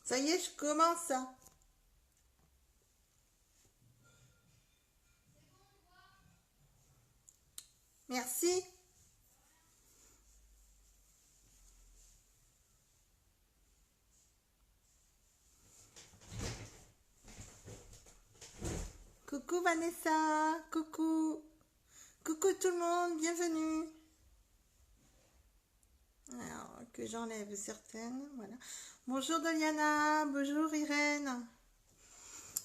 Ça y est, je commence. Merci. Coucou Vanessa. Coucou. Coucou tout le monde, bienvenue. Alors, que j'enlève certaines, voilà. Bonjour Doliana, bonjour Irène.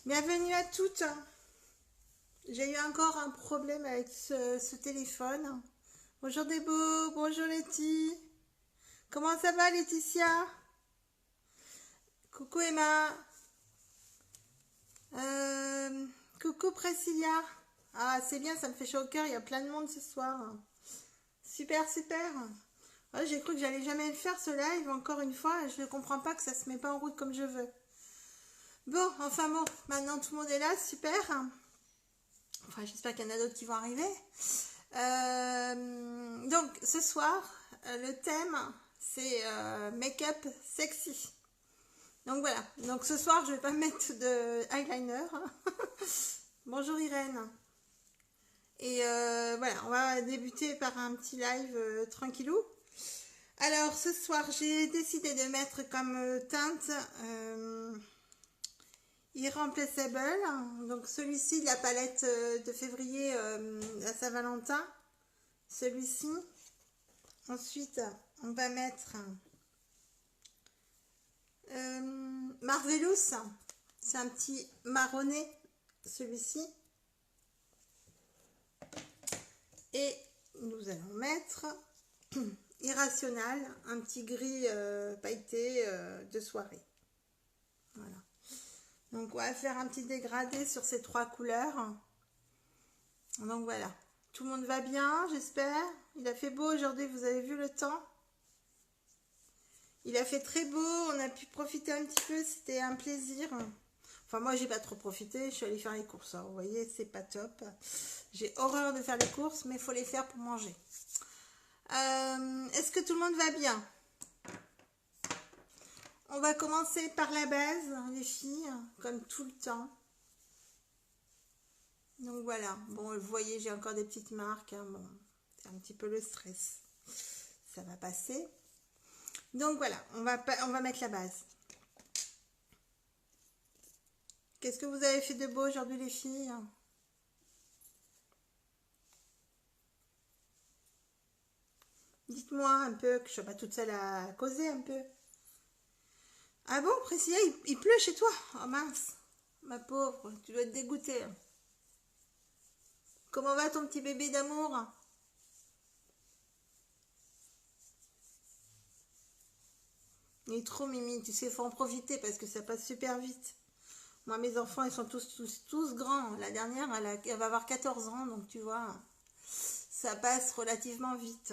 Bienvenue à toutes. J'ai eu encore un problème avec ce téléphone. Bonjour Débo, bonjour Letty. Comment ça va Laetitia? Coucou Emma. Euh, Coucou Priscilla. Ah, c'est bien, ça me fait chaud au cœur, il y a plein de monde ce soir. Super, super. Ouais, j'ai cru que j'allais jamais le faire ce live, encore une fois, et je ne comprends pas que ça se met pas en route comme je veux. Bon, enfin bon, maintenant tout le monde est là, super. Enfin, j'espère qu'il y en a d'autres qui vont arriver. Donc, ce soir, le thème, c'est make-up sexy. Donc voilà, donc ce soir, je vais pas mettre de eyeliner. Bonjour Irène. Et voilà, on va débuter par un petit live tranquillou. Alors ce soir, j'ai décidé de mettre comme teinte Irreplaceable. Donc celui-ci de la palette de février à Saint-Valentin. Celui-ci. Ensuite, on va mettre Marvelous. C'est un petit marronné, celui-ci. Et nous allons mettre Irrationnel, un petit gris pailleté de soirée. Voilà. Donc on va faire un petit dégradé sur ces trois couleurs. Donc voilà. Tout le monde va bien, j'espère. Il a fait beau aujourd'hui, vous avez vu le temps. Il a fait très beau, on a pu profiter un petit peu, c'était un plaisir. Enfin moi j'ai pas trop profité, je suis allée faire les courses. Hein. Vous voyez, c'est pas top. J'ai horreur de faire les courses, mais il faut les faire pour manger. Est-ce que tout le monde va bien? On va commencer par la base, les filles, comme tout le temps. Donc voilà, bon, vous voyez, j'ai encore des petites marques. Hein, bon, c'est un petit peu le stress. Ça va passer. Donc voilà, on va mettre la base. Qu'est-ce que vous avez fait de beau aujourd'hui, les filles? Dites-moi un peu, que je ne sois pas toute seule à causer un peu. Ah bon, Priscilla, il pleut chez toi? Oh mince, ma pauvre, tu dois être dégoûtée. Comment va ton petit bébé d'amour? Il est trop mimi, tu sais, il faut en profiter parce que ça passe super vite. Moi, mes enfants, ils sont tous grands. La dernière, elle va avoir 14 ans, donc tu vois, ça passe relativement vite.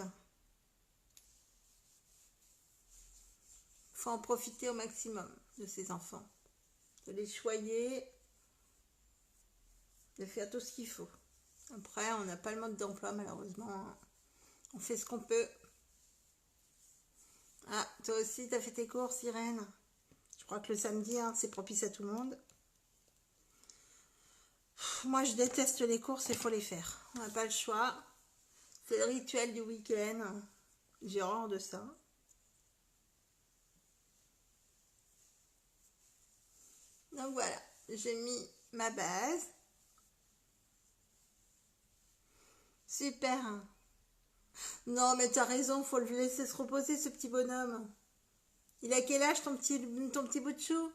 Il faut en profiter au maximum de ses enfants. De les choyer, de faire tout ce qu'il faut. Après, on n'a pas le mode d'emploi, malheureusement. On fait ce qu'on peut. Ah, toi aussi, t'as fait tes courses, Irène? Je crois que le samedi, hein, c'est propice à tout le monde. Moi, je déteste les courses, il faut les faire. On n'a pas le choix. C'est le rituel du week-end. J'ai horreur de ça. Donc voilà, j'ai mis ma base. Super. Non, mais t'as raison, faut le laisser se reposer, ce petit bonhomme. Il a quel âge, ton petit bout de chou?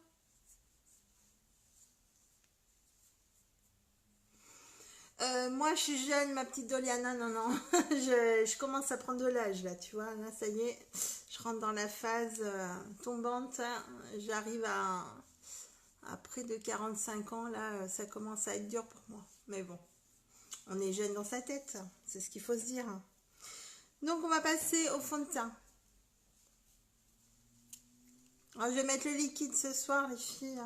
Moi, je suis jeune, ma petite Doliana. Non, non. je commence à prendre de l'âge, là, tu vois. Là, ça y est, je rentre dans la phase tombante. Hein. J'arrive à près de 45 ans, là, ça commence à être dur pour moi. Mais bon, on est jeune dans sa tête, c'est ce qu'il faut se dire. Donc, on va passer au fond de teint. Alors, je vais mettre le liquide ce soir, les filles.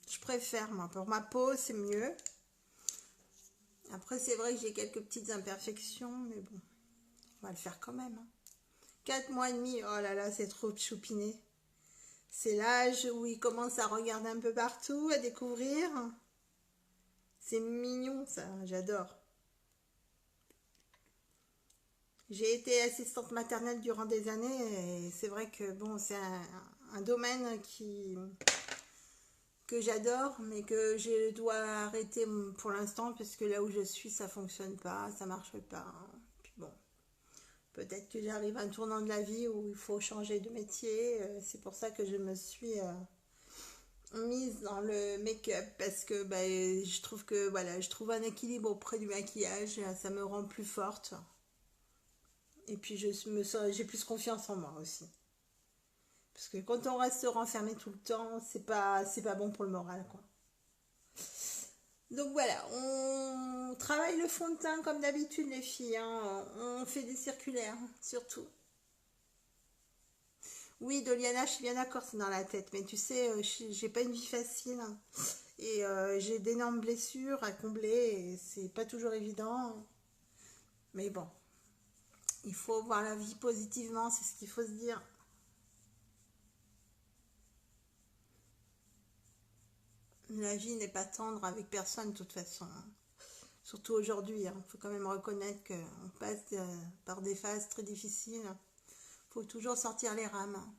Je préfère, moi. Pour ma peau, c'est mieux. Après, c'est vrai que j'ai quelques petites imperfections, mais bon, on va le faire quand même. 4 mois et demi, oh là là, c'est trop choupiné. C'est l'âge où il commence à regarder un peu partout, à découvrir. C'est mignon ça, j'adore. J'ai été assistante maternelle durant des années et c'est vrai que bon, c'est un domaine que j'adore, mais que je dois arrêter pour l'instant parce que là où je suis, ça fonctionne pas, ça marche pas. Puis bon, peut-être que j'arrive à un tournant de la vie où il faut changer de métier. C'est pour ça que je me suis mise dans le make-up parce que bah, je trouve que voilà, je trouve un équilibre auprès du maquillage, ça me rend plus forte. Et puis j'ai plus confiance en moi aussi. Parce que quand on reste renfermé tout le temps, c'est pas bon pour le moral, quoi. Donc voilà, on travaille le fond de teint comme d'habitude les filles, hein. On fait des circulaires, surtout. Oui, Doliana, je suis bien d'accord, c'est dans la tête, mais tu sais, j'ai pas une vie facile, hein. Et j'ai d'énormes blessures à combler et c'est pas toujours évident. Mais bon, il faut voir la vie positivement, c'est ce qu'il faut se dire. La vie n'est pas tendre avec personne de toute façon, hein. Surtout aujourd'hui, il faut quand même reconnaître qu'on passe par des phases très difficiles. Il faut toujours sortir les rames.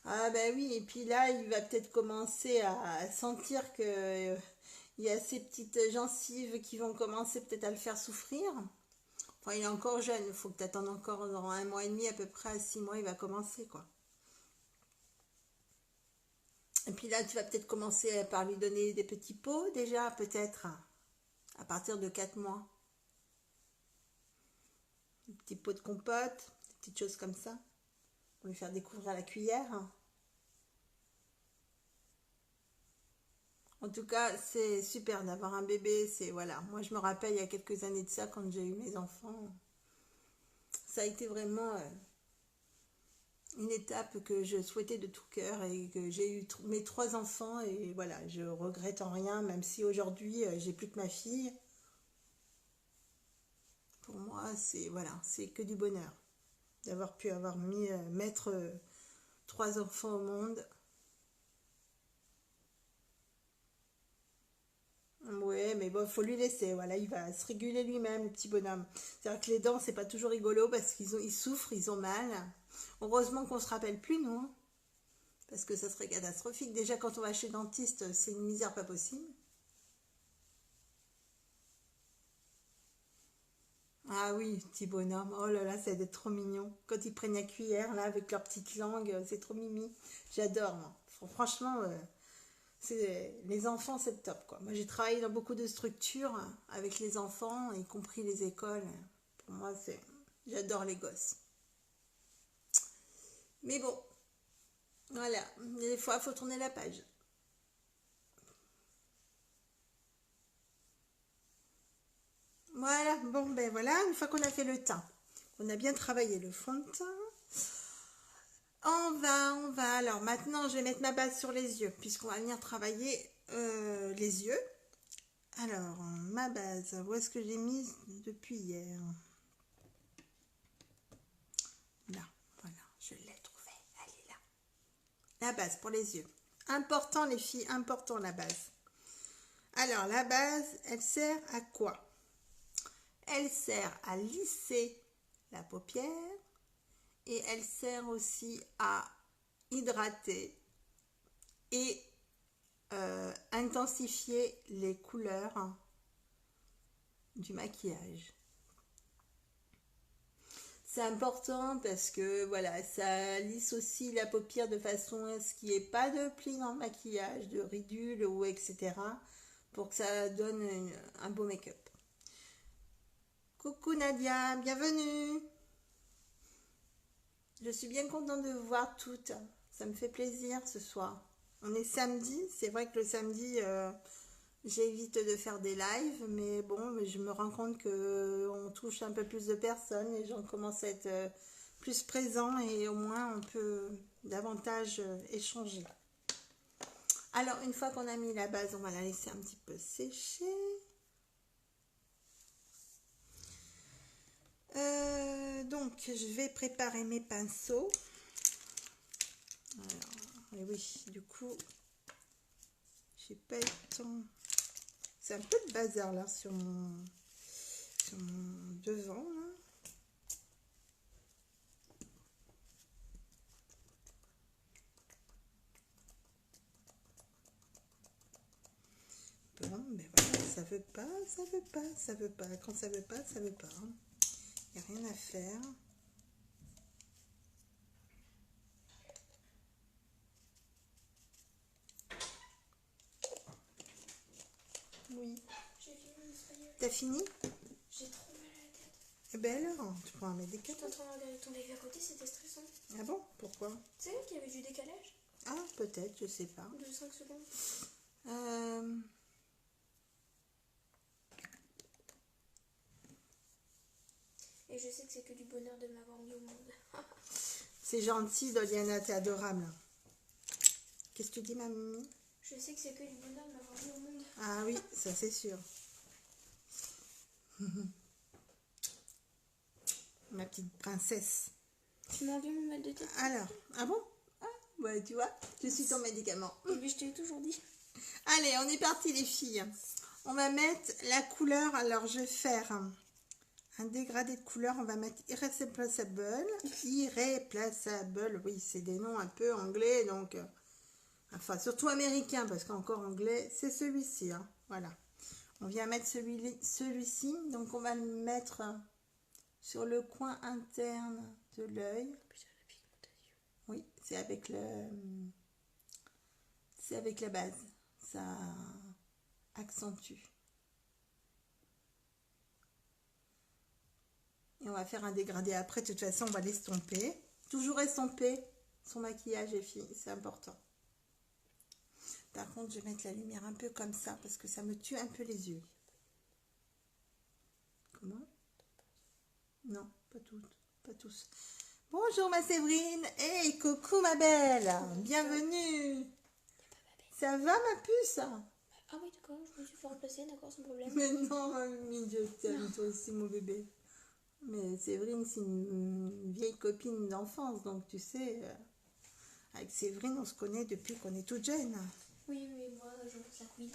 Ah ben oui, et puis là, il va peut-être commencer à sentir que il y a ces petites gencives qui vont commencer peut-être à le faire souffrir. Enfin, il est encore jeune, il faut que tu attendes encore dans 1 mois et demi, à peu près à 6 mois, il va commencer, quoi. Et puis là, tu vas peut-être commencer par lui donner des petits pots, déjà, peut-être, à partir de 4 mois. Des petits pots de compote, des petites choses comme ça, pour lui faire découvrir la cuillère. En tout cas, c'est super d'avoir un bébé. C'est voilà. Moi, je me rappelle il y a quelques années de ça, quand j'ai eu mes enfants, ça a été vraiment une étape que je souhaitais de tout cœur et que j'ai eu mes 3 enfants et voilà, je regrette en rien, même si aujourd'hui j'ai plus que ma fille. Pour moi, c'est voilà, c'est que du bonheur d'avoir pu avoir mis mettre 3 enfants au monde. Ouais, mais bon, faut lui laisser. Voilà, il va se réguler lui-même, le petit bonhomme. C'est-à-dire que les dents, c'est pas toujours rigolo parce ils souffrent, ils ont mal. Heureusement qu'on se rappelle plus, nous, hein, parce que ça serait catastrophique. Déjà, quand on va chez le dentiste, c'est une misère pas possible. Ah oui, petit bonhomme. Oh là là, ça doit être trop mignon. Quand ils prennent la cuillère, là, avec leur petite langue, c'est trop mimi. J'adore, moi. Franchement, les enfants, c'est le top, quoi. Moi, j'ai travaillé dans beaucoup de structures avec les enfants, y compris les écoles. Pour moi, j'adore les gosses. Mais bon, voilà. Des fois, il faut tourner la page. Voilà. Bon, ben voilà. Une fois qu'on a fait le teint, on a bien travaillé le fond de teint. On va. Alors maintenant, je vais mettre ma base sur les yeux, puisqu'on va venir travailler les yeux. Alors, ma base, où est-ce que j'ai mise depuis hier? Là, voilà, je l'ai trouvée, elle est là. La base pour les yeux. Important les filles, important la base. Alors, la base, elle sert à quoi? Elle sert à lisser la paupière et elle sert aussi à hydrater et intensifier les couleurs du maquillage. C'est important parce que voilà, ça lisse aussi la paupière de façon à ce qu'il n'y ait pas de plis dans le maquillage, de ridules ou etc. pour que ça donne un beau make-up. Coucou Nadia, bienvenue. Je suis bien contente de vous voir toutes. Ça me fait plaisir ce soir. On est samedi, c'est vrai que le samedi, j'évite de faire des lives, mais bon, je me rends compte que on touche un peu plus de personnes, les gens commencent à être plus présents et au moins on peut davantage échanger. Alors, une fois qu'on a mis la base, on va la laisser un petit peu sécher. Donc, je vais préparer mes pinceaux. Alors, et oui, du coup, j'ai pas eu le temps. C'est un peu de bazar là sur mon devant. Là. Bon, ben voilà, ça veut pas, ça veut pas, ça veut pas. Quand ça veut pas, ça veut pas. Il n'y a rien à faire. Oui. J'ai fini, ça y est. T'as fini? J'ai trop mal à la tête. Eh ben alors, tu prends un médicament. J'étais en train de regarder ton live à côté, c'était stressant. Ah bon? Pourquoi? C'est vrai qu'il y avait du décalage Ah, peut-être, je sais pas. de 5 secondes. Euh... Et je sais que c'est que du bonheur de m'avoir mis au monde. C'est gentil, Doliana, t'es adorable. Qu'est-ce que tu dis, ma mimi? Je sais que c'est que du bonheur de m'avoir mis au monde. Ah oui, ça c'est sûr. Ma petite princesse. Tu m'as enlevé mon mal de tête. Alors, ah bon? Ah, ouais, tu vois, je suis ton médicament. Mais je t'ai toujours dit. Allez, on est parti les filles. On va mettre la couleur. Alors, je vais faire un dégradé de couleur. On va mettre Irreplaceable. Irreplaceable, oui, c'est des noms un peu anglais, donc... enfin, surtout américain, parce qu'encore anglais, c'est celui-ci. Hein. Voilà. On vient mettre celui-ci. Donc, on va le mettre sur le coin interne de l'œil. Oui, c'est avec la base. Ça accentue. Et on va faire un dégradé après. De toute façon, on va l'estomper. Toujours estomper son maquillage, les filles. C'est important. Par contre, je vais mettre la lumière un peu comme ça parce que ça me tue un peu les yeux. Comment? Non, pas toutes, pas tous. Bonjour ma Séverine. Hey, coucou ma belle. Bienvenue. Ça va ma puce? Ah oui, d'accord, je me suis fait remplacer, d'accord, sans problème. Mais non, mamie, je t'aime, toi aussi mon bébé. Mais Séverine, c'est une vieille copine d'enfance, donc tu sais, avec Séverine, on se connaît depuis qu'on est toute jeune. Oui, mais moi, je monte la couille.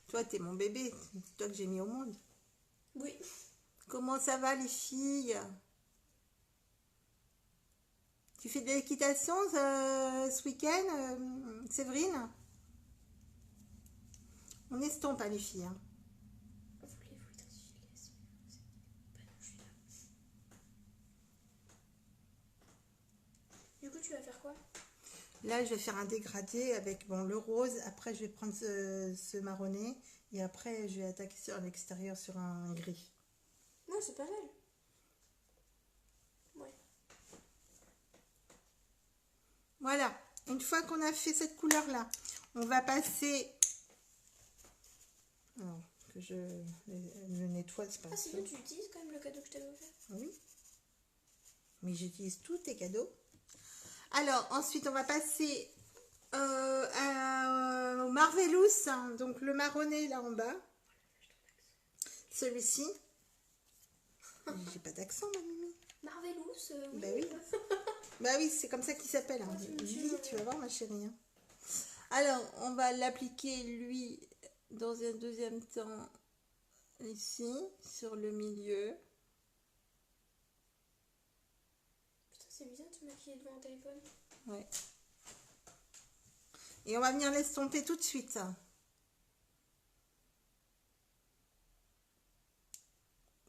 Toi, t'es mon bébé, c'est toi que j'ai mis au monde. Oui. Comment ça va les filles? Tu fais de l'équitation ce week-end, Séverine? On estompe hein, les filles. Hein. Du coup, tu vas faire quoi? Là, je vais faire un dégradé avec bon, le rose. Après, je vais prendre ce marronné. Et après, je vais attaquer sur l'extérieur sur un gris. Non, c'est pas mal. Ouais. Voilà. Une fois qu'on a fait cette couleur-là, on va passer... Alors, que je le nettoie, c'est pas Ah, c'est bien, tu utilises quand même le cadeau que je t'avais offert. Oui. Mais j'utilise tous tes cadeaux. Alors, ensuite, on va passer au Marvelous, hein, donc le marronné là en bas. Celui-ci. J'ai pas d'accent, ma mimi. Marvelous, oui. Bah oui. Bah oui, c'est comme ça qu'il s'appelle. Hein. Oui, tu vas voir, ma chérie. Hein. Alors, on va l'appliquer, lui, dans un deuxième temps, ici, sur le milieu. Putain, c'est bizarre de se maquiller devant un téléphone. Ouais. Et on va venir l'estomper tout de suite.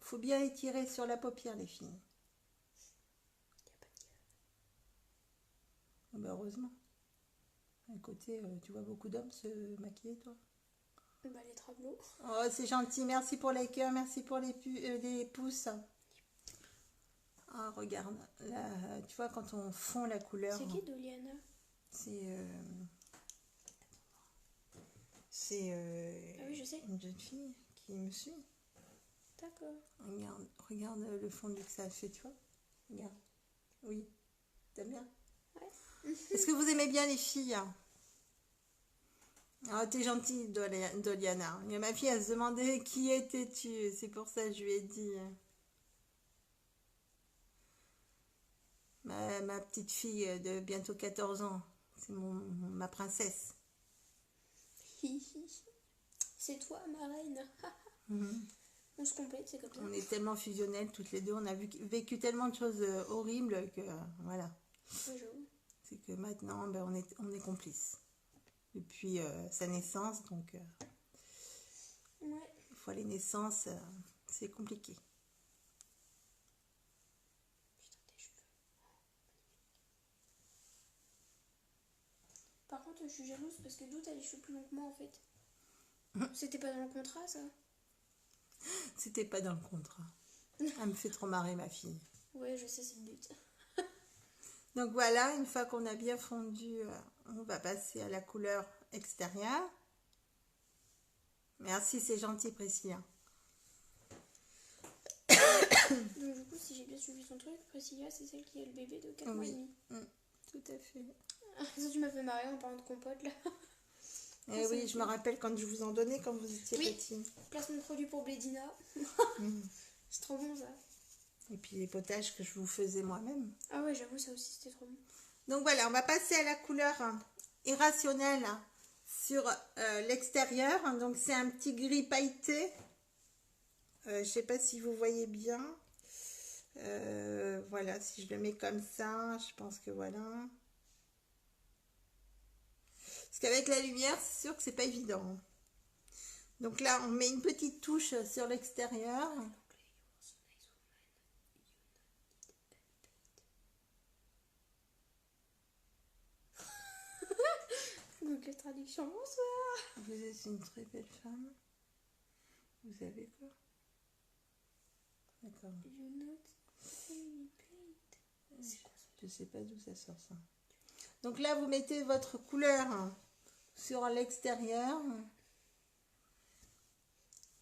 Faut bien étirer sur la paupière, les filles. Ah bah heureusement. À côté, tu vois beaucoup d'hommes se maquiller, toi? Bah, les tableaux. Oh, c'est gentil. Merci pour les cœurs. Merci pour les pouces. Oh, regarde. Là, tu vois, quand on fond la couleur... C'est qui, Doliana? C'est Ah oui, je sais. une jeune fille qui me suit. D'accord. Regarde le fondu que ça a fait, tu vois. Regarde. Oui. T'aimes bien? Ouais. Est-ce que vous aimez bien les filles? Ah, t'es gentille, Doliana. Il y a ma fille, elle se demandait qui étais-tu. C'est pour ça que je lui ai dit. ma petite fille de bientôt 14 ans. C'est ma princesse. C'est toi, ma reine. Mhm. On se complète, c'est comme ça. On est tellement fusionnelles toutes les deux. On a vécu tellement de choses horribles que voilà. Ouais, j'avoue. C'est que maintenant, ben, on est complices. Depuis sa naissance, donc Ouais. des fois les naissances, c'est compliqué. Putain, tes cheveux. Par contre, je suis jalouse parce que Doute a les cheveux plus longs que moi en fait. C'était pas dans le contrat ça? C'était pas dans le contrat. Elle me fait trop marrer, ma fille. Ouais, je sais, c'est le but. Donc voilà, une fois qu'on a bien fondu, on va passer à la couleur extérieure. Merci, c'est gentil, Priscilla. Donc du coup, si j'ai bien suivi ton truc, Priscilla, c'est celle qui a le bébé de 4 mois et Oui, demi. tout à fait. Ça, tu m'as fait marrer en parlant de compote là. Et oui, je me rappelle quand je vous en donnais quand vous étiez Oui. petit. Placement de produit pour Blédina. C'est trop bon ça. Et puis les potages que je vous faisais moi-même. Ah ouais, j'avoue, ça aussi c'était trop bon. Donc voilà, on va passer à la couleur irrationnelle sur l'extérieur. Donc c'est un petit gris pailleté. Je ne sais pas si vous voyez bien. Voilà, si je le mets comme ça, je pense que voilà. Parce qu'avec la lumière, c'est sûr que c'est pas évident. Donc là, on met une petite touche sur l'extérieur. Donc la traduction, bonsoir. Vous êtes une très belle femme. Vous avez quoi? D'accord. You not very paid. C'est quoi ça? Je sais pas d'où ça sort ça. Donc là, vous mettez votre couleur sur l'extérieur.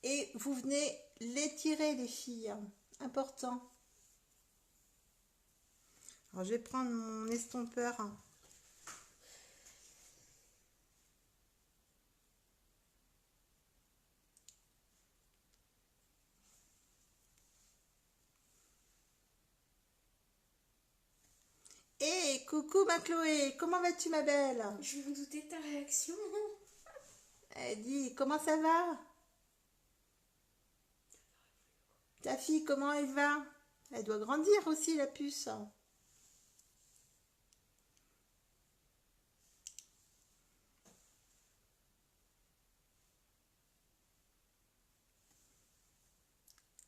Et vous venez l'étirer, les filles. Important. Alors, je vais prendre mon estompeur. Hé, coucou ma Chloé, comment vas-tu ma belle? Je me doutais de ta réaction. Dis, comment ça va? Ta fille, comment elle va? Elle doit grandir aussi, la puce.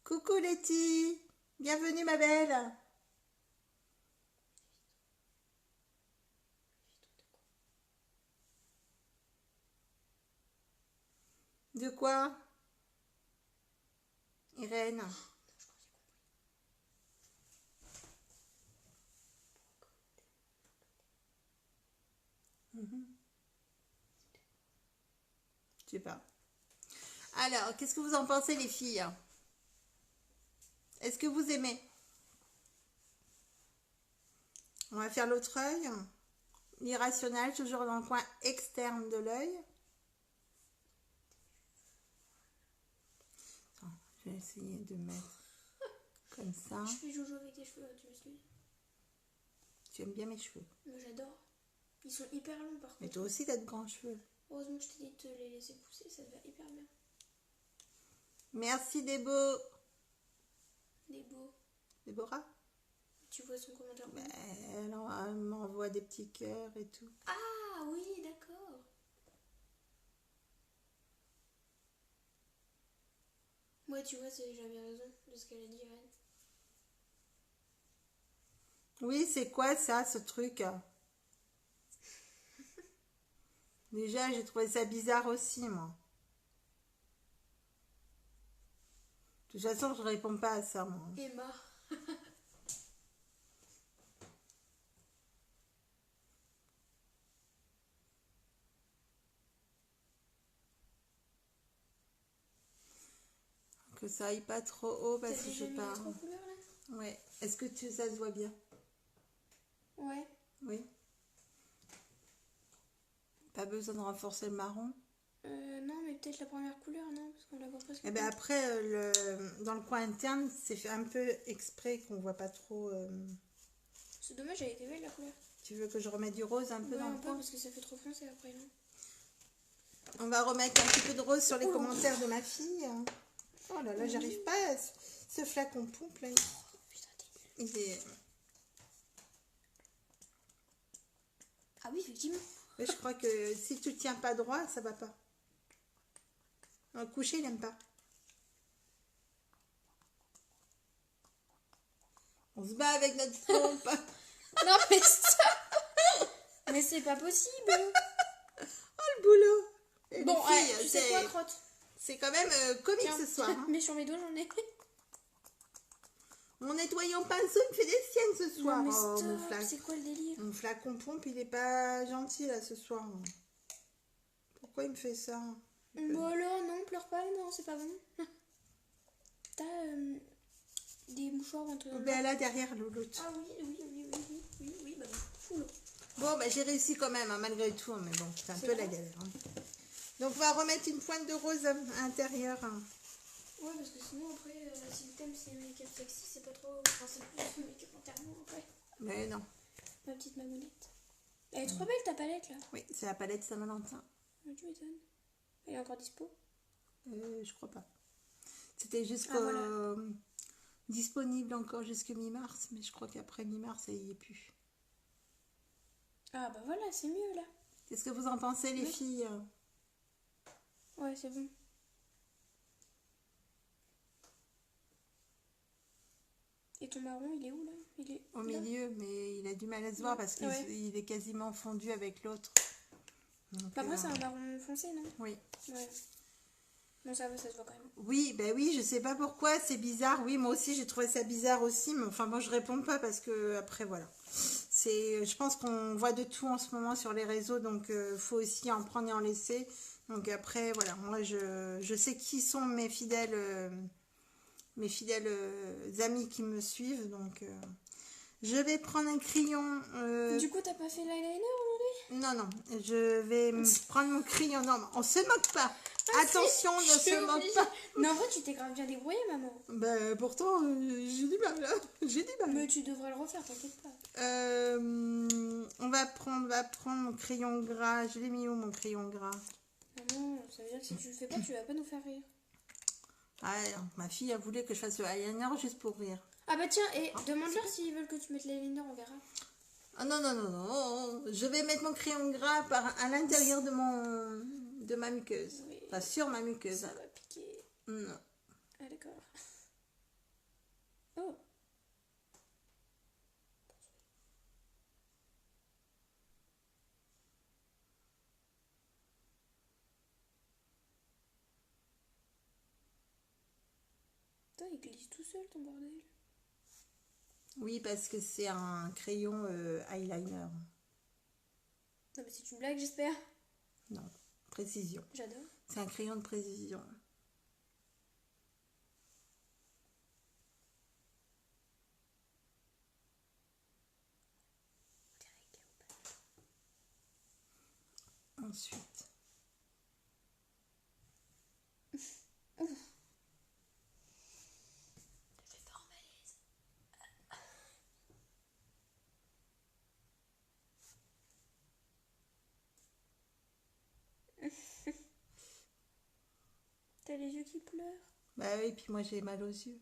Coucou Letty, bienvenue ma belle. De quoi? Irène. Je sais pas. Alors, qu'est-ce que vous en pensez les filles? Est-ce que vous aimez? On va faire l'autre œil. L'irrationnel, toujours dans le coin externe de l'œil. Je vais essayer de mettre comme ça. Je fais jojo avec tes cheveux, tu m'excuses. Tu aimes bien mes cheveux. Moi j'adore. Ils sont hyper longs par Mais contre. toi aussi, t'as de grands cheveux. Heureusement que je t'ai dit de te les laisser pousser, ça te va hyper bien. Merci Débo. Des beaux. Déborah? Tu vois son commentaire. Ben, elle m'envoie des petits cœurs et tout. Ah oui, d'accord. Moi, tu vois, j'avais raison de ce qu'elle a dit, Irène. Oui, c'est quoi ça, ce truc? Déjà, j'ai trouvé ça bizarre aussi, moi. De toute façon, je réponds pas à ça, moi. Emma. Que ça aille pas trop haut parce T'as que je déjà sais mis pas. les 3 couleurs là? Ouais. Est-ce que ça se voit bien? Ouais. Oui. Pas besoin de renforcer le marron. Non, mais peut-être la première couleur, non? Parce qu'on la voit presque Et ben pas. après, dans le coin interne, c'est fait un peu exprès qu'on voit pas trop. C'est dommage, elle était belle la couleur. Tu veux que je remette du rose un peu Ouais, dans un le peu coin? parce que ça fait trop foncé après, non? On va remettre un petit peu de rose sur les Oh. commentaires de ma fille. Oh là là, j'arrive pas à ce flacon pompe là. Oh, putain, t'es nul. Il est... Ah oui, effectivement. Mais je crois que si tu le tiens pas droit, ça va pas. Le coucher, il aime pas. On se bat avec notre pompe. Non, mais ça. Mais c'est pas possible. Oh le boulot. Et Bon, les filles, tu sais quoi, crotte? c'est quand même comique Tiens, ce soir. Hein. mais sur mes doigts, j'en ai. Mon nettoyant pinceau, il fait des siennes ce soir. Non, mais Oh, mon stop, flac. c'est quoi le délire? Mon flacon pompe, il est pas gentil là ce soir. Pourquoi il me fait ça? Bon alors, non, pleure pas, non, c'est pas bon. T'as des mouchoirs entre Oh, ben là derrière l'autre. Ah oui, bah fou là. Bon, bah, j'ai réussi quand même, hein, malgré tout, hein, mais bon, c'est un C'est peu vrai. la galère. Hein. Donc, on va remettre une pointe de rose à l'intérieur. Hein. Ouais, parce que sinon, après, si le thème c'est make-up sexy, c'est pas trop. Enfin, c'est plus make-up enterrement après. Mais non. Ma petite mamounette. Elle est trop belle ta palette là. Oui, c'est la palette Saint-Valentin. Ah, tu m'étonnes. Elle est encore dispo? Je crois pas. C'était jusqu'au... voilà. disponible encore jusqu'à mi-mars, mais je crois qu'après mi-mars, ça y est plus. Ah bah voilà, c'est mieux là. Qu'est-ce que vous en pensez, les Oui. filles? Ouais, c'est bon. Et ton marron, il est où là? Il est Au là milieu, mais il a du mal à se voir parce qu'il Ouais. il est quasiment fondu avec l'autre. Donc, Après, c'est un marron foncé, non? Oui. Ouais. Bon, ça va, ça se voit quand même. Oui, ben oui, je sais pas pourquoi, c'est bizarre. Oui, moi aussi, j'ai trouvé ça bizarre aussi, mais enfin, bon, je réponds pas parce que après, voilà. Je pense qu'on voit de tout en ce moment sur les réseaux, donc faut aussi en prendre et en laisser. Donc après, voilà, moi, je sais qui sont mes fidèles amis qui me suivent, donc je vais prendre un crayon. Du coup, t'as pas fait l'eyeliner aujourd'hui? Non, non, je vais prendre mon crayon. Non, on se moque pas. Ah, Attention, si, ne je suis se moque obligée. pas. Mais en vrai, tu t'es grave bien débrouillée, maman. Ben, pourtant, j'ai du mal, là. J'ai du mal. Mais tu devrais le refaire, t'inquiète pas. On va prendre mon crayon gras. Je l'ai mis où, mon crayon gras? Maman, ça veut dire que si tu le fais pas, tu vas pas nous faire rire. Ah, ma fille a voulu que je fasse le eyeliner juste pour rire. Ah bah tiens, et demande-leur s'ils veulent que tu mettes l'eyeliner, on verra. Ah non, non, non, non. Je vais mettre mon crayon gras à l'intérieur de ma muqueuse. Oui. Enfin, sur ma muqueuse. Ça va piquer. Non. Ah d'accord. Oh. Toi, il glisse tout seul ton bordel. Oui, parce que c'est un crayon eyeliner. Non mais c'est une blague, j'espère. Non, précision. J'adore. C'est un crayon de précision. Ensuite. Fais pas en malaise. T'as les yeux qui pleurent. Bah oui, puis moi j'ai mal aux yeux.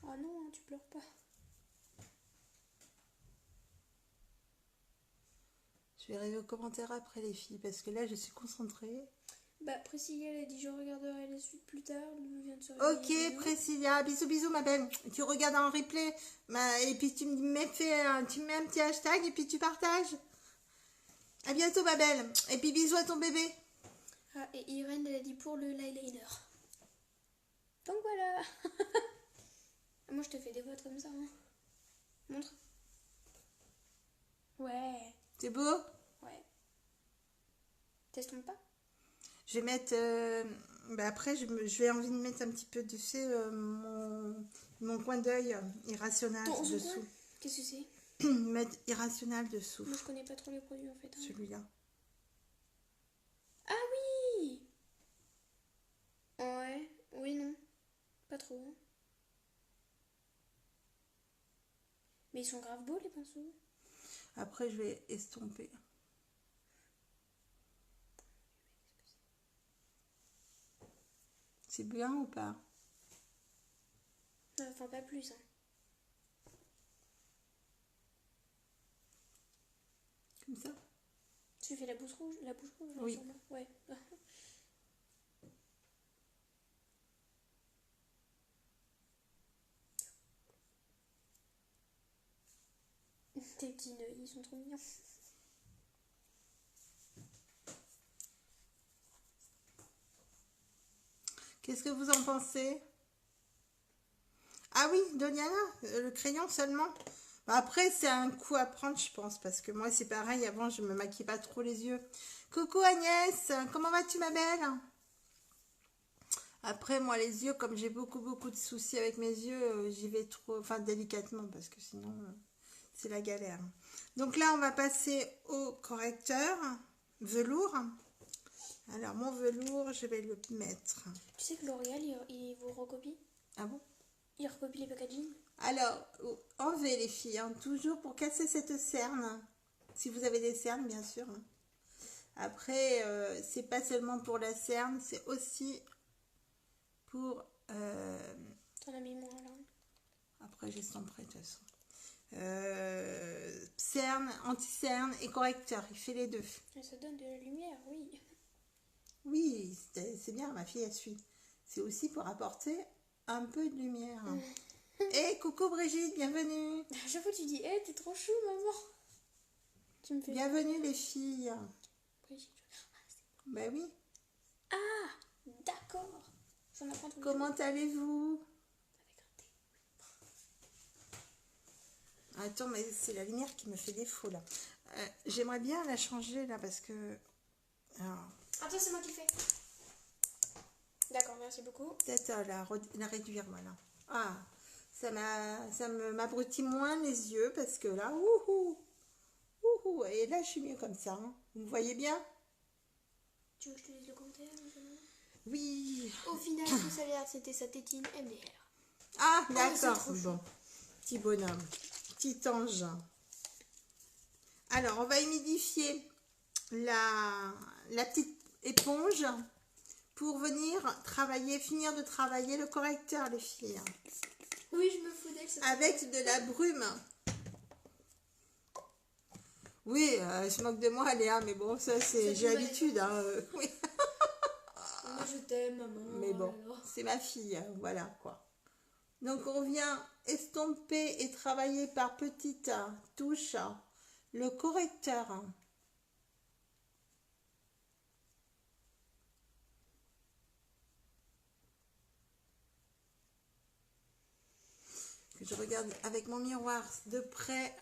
Oh non, hein, tu pleures pas. Je vais arriver aux commentaires après, les filles, parce que là je suis concentrée. Bah, Priscilla, elle a dit je regarderai les suites plus tard. Lou vient de se réveiller. Ok, Priscilla, bisous, bisous, ma belle. Tu regardes en replay, et puis tu me mets, tu mets un petit hashtag et puis tu partages. À bientôt, ma belle. Et puis bisous à ton bébé. Ah, et Irène, elle a dit pour le eyeliner. Donc voilà. Moi, je te fais des votes comme ça. Hein. Montre. Ouais. C'est beau? Ouais. T'estompes pas? Je vais mettre... bah après, je vais envie de mettre un petit peu de mon coin d'œil irrationnel Ton dessous. quoi? Qu'est-ce que c'est? Mettre irrationnel dessous. Moi, je connais pas trop les produits en fait. Hein. Celui-là. Ah oui! Ouais. Oui, non. Pas trop. Hein. Mais ils sont grave beaux les pinceaux. Après, je vais estomper. C'est bien ou pas? Enfin, pas plus. Hein. Comme ça? Tu fais la bouche rouge? La bouche rouge, oui. Sûrement. Ouais. Tes petits nœuds, ils sont trop mignons. Qu'est-ce que vous en pensez? Ah oui, Doliana, le crayon seulement. Après, c'est un coup à prendre, je pense, parce que moi, c'est pareil. Avant, je me maquille pas trop les yeux. Coucou Agnès, comment vas-tu, ma belle? Après, moi, les yeux, comme j'ai beaucoup de soucis avec mes yeux, j'y vais trop, enfin, délicatement, parce que sinon, c'est la galère. Donc là, on va passer au correcteur velours. Alors, mon velours, je vais le mettre. Tu sais que L'Oréal, il vous recopie? Ah bon? Il recopie les packaging? Alors, enlevez les filles, hein, toujours pour casser cette cerne. Si vous avez des cernes, bien sûr. Hein. Après, c'est pas seulement pour la cerne, c'est aussi pour... T'en as mis moins là. Après, j'estomperai de toute façon. Cerne, anti-cerne et correcteur. Il fait les deux. Et ça donne de la lumière, oui. Oui, c'est bien, ma fille, elle suit. C'est aussi pour apporter un peu de lumière. Et coucou Brigitte, bienvenue. À chaque fois tu dis, hey, t'es trop chou, maman. Tu me fais... Bienvenue les filles. Brigitte. Ben oui. Ah, d'accord. J'en apprends tous les Comment jours. allez-vous? Avec un thé. Attends, mais c'est la lumière qui me fait défaut là. J'aimerais bien la changer là parce que... Alors, Attends, c'est moi qui fais. D'accord, merci beaucoup. peut-être la réduire, voilà. Ah, ça m'abrutit moins les yeux parce que là, et là je suis mieux comme ça. Hein. Vous me voyez bien? Tu veux que je te dise le commentaire maintenant? Oui. Au final, tout ça a l'air, c'était sa tétine MDR. Ah, c'est d'accord. trop Bon, petit bonhomme, petit ange. Alors, on va humidifier la petite éponge pour venir travailler, finir de travailler le correcteur, les filles. Oui, je me fous d'elle. Avec de la brume. Oui, elle se moque de moi, Léa, mais bon, ça, c'est j'ai l'habitude. Hein, oui. Moi, je t'aime, maman. Mais bon, c'est ma fille, voilà quoi. Donc, on vient estomper et travailler par petites touches le correcteur. Que je regarde avec mon miroir de près.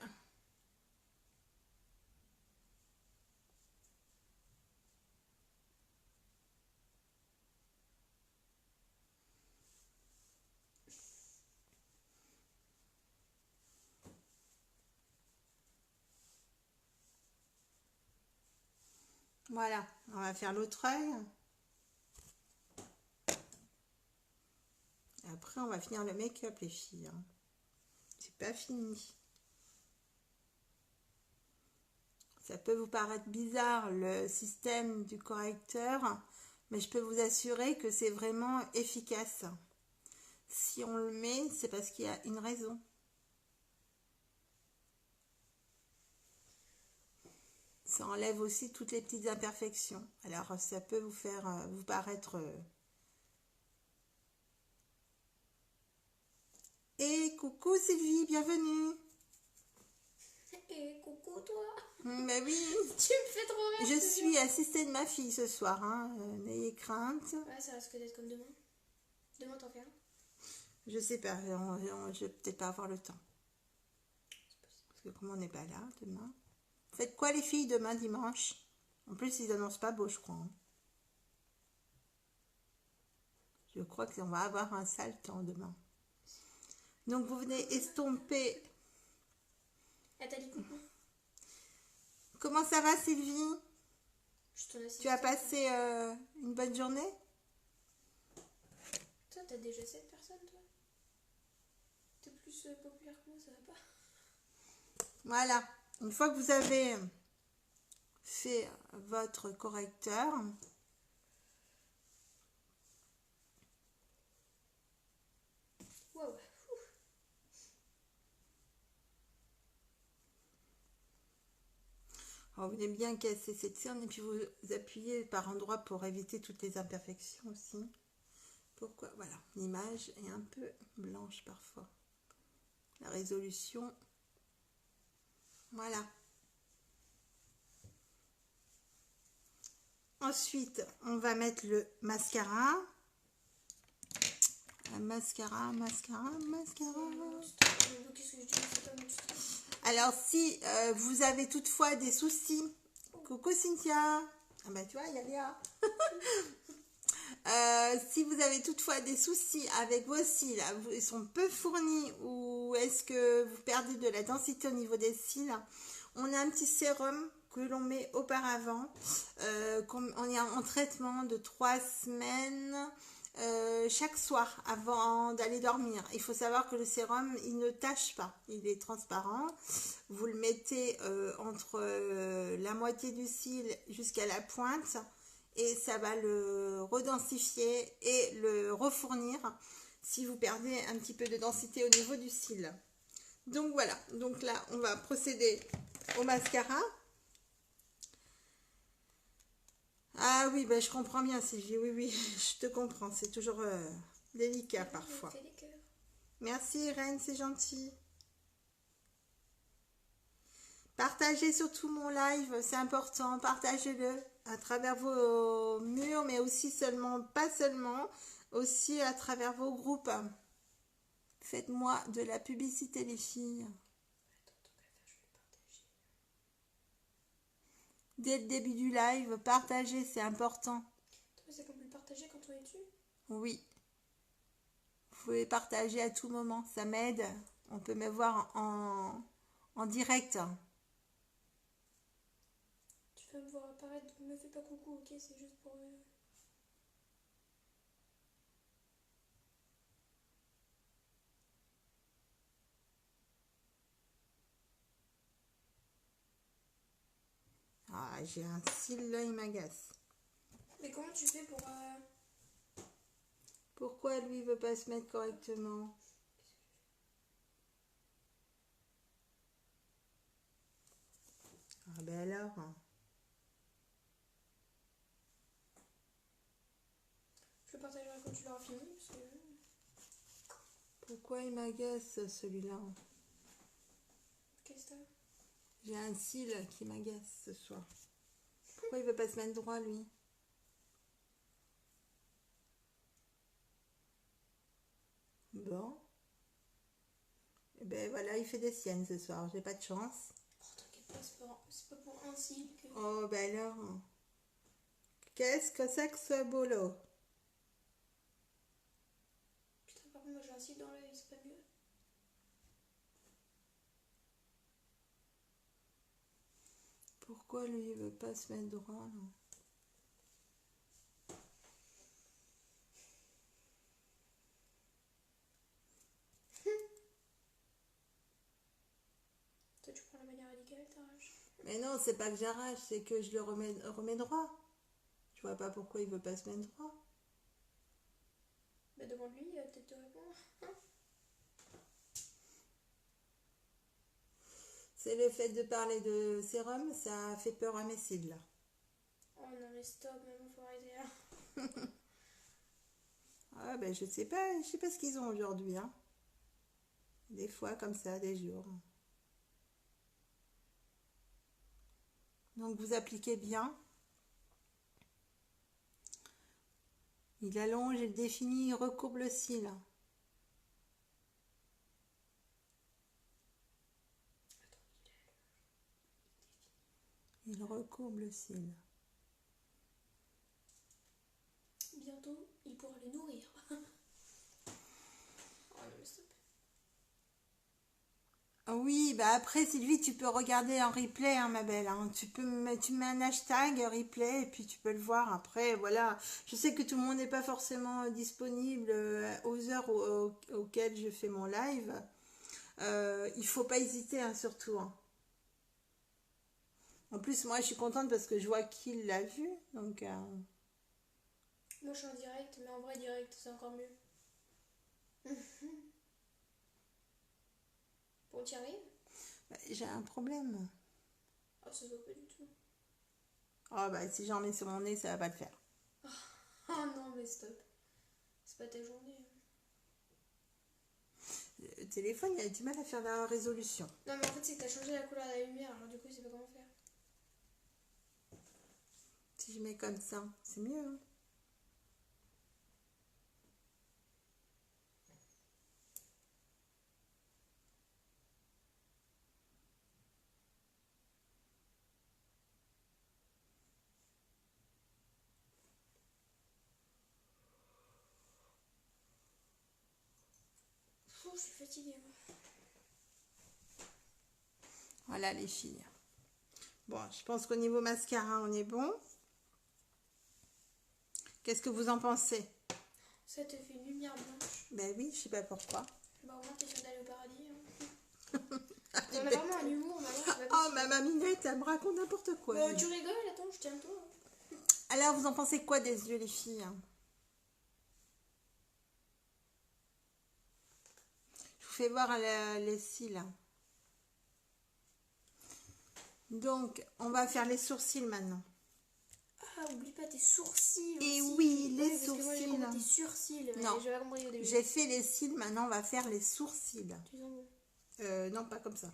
Voilà, on va faire l'autre œil. Et après, on va finir le make-up, les filles. Hein. C'est pas fini. Ça peut vous paraître bizarre, le système du correcteur, mais je peux vous assurer que c'est vraiment efficace. Si on le met, c'est parce qu'il y a une raison. Ça enlève aussi toutes les petites imperfections. Alors, ça peut vous faire, vous paraître... Et coucou Sylvie, bienvenue. Et coucou toi. Mais oui. Tu me fais trop rire. Je suis assistée de ma fille ce soir, hein. N'ayez crainte. Ouais, ça risque d'être comme demain. Demain, t'en fais un? Je sais pas, je vais peut-être pas avoir le temps. Parce que comme on n'est pas là demain. Faites quoi les filles demain dimanche? En plus, ils annoncent pas beau, je crois. Hein. Je crois qu'on va avoir un sale temps demain. Donc vous venez estomper. Elle t'a dit coucou. Comment ça va Sylvie? Tu as passé une bonne journée? Toi, t'as déjà 7 personnes, toi? T'es plus populaire que moi, ça va pas? Voilà. Une fois que vous avez fait votre correcteur, Wow. alors vous venez bien casser cette cerne et puis vous appuyez par endroits pour éviter toutes les imperfections aussi. Pourquoi? Voilà, l'image est un peu blanche parfois. La résolution. Voilà. Ensuite, on va mettre le mascara. Mascara. Alors, si vous avez toutefois des soucis, coucou Cynthia. Ah bah tu vois, il y a Léa. Si vous avez toutefois des soucis avec vos cils, ils sont peu fournis ou est-ce que vous perdez de la densité au niveau des cils, on a un petit sérum que l'on met auparavant. On est en traitement de 3 semaines chaque soir avant d'aller dormir. Il faut savoir que le sérum, il ne tache pas, il est transparent. Vous le mettez entre la moitié du cil jusqu'à la pointe et ça va le redensifier et le refournir si vous perdez un petit peu de densité au niveau du cil. Donc voilà, donc là on va procéder au mascara. Ah oui, ben je comprends bien Sylvie, oui, je te comprends, c'est toujours délicat parfois. Merci Irène, c'est gentil. Partagez surtout mon live, c'est important, partagez-le à travers vos murs, mais aussi pas seulement, aussi à travers vos groupes. Faites-moi de la publicité les filles. Dès le début du live, partagez, c'est important. C'est qu'on peut le partager quand on est dessus? Oui. Vous pouvez partager à tout moment, ça m'aide. On peut me voir en direct. Tu vas me voir apparaître, donc me fais pas coucou, ok? C'est juste pour... Ah, j'ai un cil là, il m'agace. Mais comment tu fais pour... Pourquoi lui veut pas se mettre correctement? Ah ben alors. Je le partagerai quand tu l'auras fini, parce que... Pourquoi il m'agace celui-là? Qu'est-ce que t'as? J'ai un cil qui m'agace ce soir. Pourquoi il veut pas se mettre droit lui? Bon. Et ben voilà, il fait des siennes ce soir, j'ai pas de chance. Oh, t'inquiète pas, c'est pas pour un cil que... Oh ben alors. Qu'est-ce que c'est que ce boulot? Putain, par contre, moi j'ai un cil dans l'œil, c'est pas mieux. Pourquoi lui il veut pas se mettre droit là? Toi, tu prends la manière radicale, t'arraches. Mais non, c'est pas que j'arrache, c'est que je le remets droit. Je vois pas pourquoi il veut pas se mettre droit. Bah demande-lui, il va peut-être te répondre. C'est le fait de parler de sérum, ça fait peur à mes cils là. Oh non mais stop, maman, faut arrêter là. Ah ben je sais pas ce qu'ils ont aujourd'hui. Hein. Des fois comme ça, des jours. Donc vous appliquez bien. Il allonge, il définit, il recourbe le cil. Il recourbe le cil. Bientôt, il pourra le nourrir. Oh non mais stop. Oui, bah après Sylvie, tu peux regarder en replay, hein, ma belle. Hein. Tu mets un hashtag replay et puis tu peux le voir après. Voilà, je sais que tout le monde n'est pas forcément disponible aux heures auxquelles je fais mon live. Il faut pas hésiter, hein, surtout. Hein. En plus, moi, je suis contente parce que je vois qu'il l'a vu. Donc, Moi, je suis en direct, mais en vrai, direct, c'est encore mieux. Bon, t'y arrives? j'ai un problème. Oh, ça se voit pas du tout. Oh, bah, si j'en mets sur mon nez, ça va pas le faire. Oh non, mais stop. C'est pas ta journée. Le téléphone, il a du mal à faire la résolution. Non, mais en fait, c'est que t'as changé la couleur de la lumière, alors du coup, il sait pas comment faire. Si je mets comme ça, c'est mieux. Hein. Oh, je suis fatiguée. Voilà les filles. Bon, je pense qu'au niveau mascara, on est bon. Qu'est-ce que vous en pensez? Ça te fait une lumière blanche. Ben oui, je sais pas pourquoi. Bah, au moins, t'es sûre d'aller au paradis. Hein. On a vraiment un humour, maman. C'est pas Oh, possible. ma maminette, elle me raconte n'importe quoi. Bah, tu rigoles, attends, je tiens toi. Alors, vous en pensez quoi des yeux, les filles? Je vous fais voir les cils. Donc, on va faire les sourcils maintenant. Ah, oublie pas tes sourcils Et aussi. oui, les parce que moi, j'ai sourcils. compris tes sourcils. Mais Non. j'avais compris au début. J'ai fait les cils, maintenant on va faire les sourcils. Tu sens bon. Non, pas comme ça.